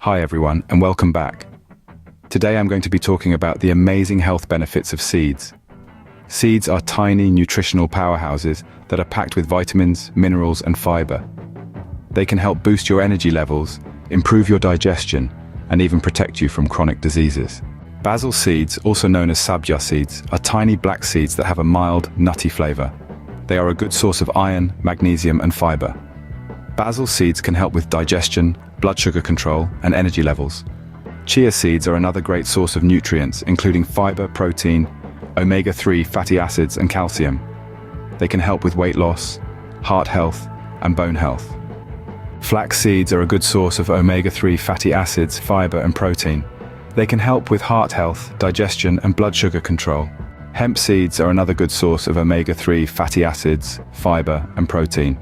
Hi everyone, and welcome back. Today I'm going to be talking about the amazing health benefits of seeds. Seeds are tiny nutritional powerhouses that are packed with vitamins, minerals, and fiber. They can help boost your energy levels, improve your digestion, and even protect you from chronic diseases. Basil seeds, also known as Chia seeds, are tiny black seeds that have a mild, nutty flavor. They are a good source of iron, magnesium, and fiber. Basil seeds can help with digestion, blood sugar control, and energy levels. Chia seeds are another great source of nutrients, including fiber, protein, omega-3 fatty acids, and calcium. They can help with weight loss, heart health, and bone health. Flax seeds are a good source of omega-3 fatty acids, fiber, and protein. They can help with heart health, digestion, and blood sugar control. Hemp seeds are another good source of omega-3 fatty acids, fiber, and protein.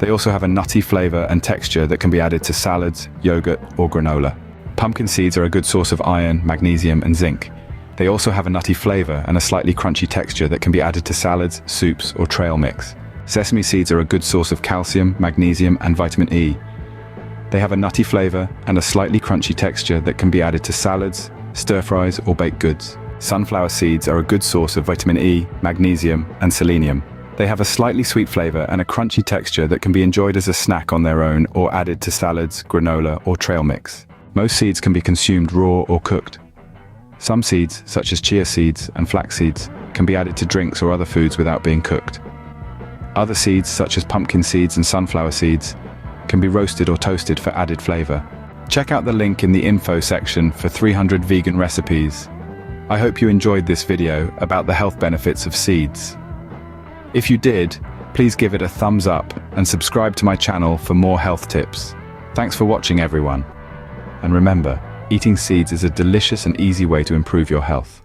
They also have a nutty flavor and texture that can be added to salads, yogurt, or granola. Pumpkin seeds are a good source of iron, magnesium, and zinc. They also have a nutty flavor and a slightly crunchy texture that can be added to salads, soups, or trail mix. Sesame seeds are a good source of calcium, magnesium, and vitamin E. They have a nutty flavor and a slightly crunchy texture that can be added to salads, stir-fries, or baked goods. Sunflower seeds are a good source of vitamin E, magnesium, and selenium. They have a slightly sweet flavor and a crunchy texture that can be enjoyed as a snack on their own or added to salads, granola, or trail mix. Most seeds can be consumed raw or cooked. Some seeds, such as chia seeds and flax seeds, can be added to drinks or other foods without being cooked. Other seeds, such as pumpkin seeds and sunflower seeds, can be roasted or toasted for added flavor. Check out the link in the info section for 300 vegan recipes. I hope you enjoyed this video about the health benefits of seeds. If you did, please give it a thumbs up and subscribe to my channel for more health tips. Thanks for watching, everyone. And remember, eating seeds is a delicious and easy way to improve your health.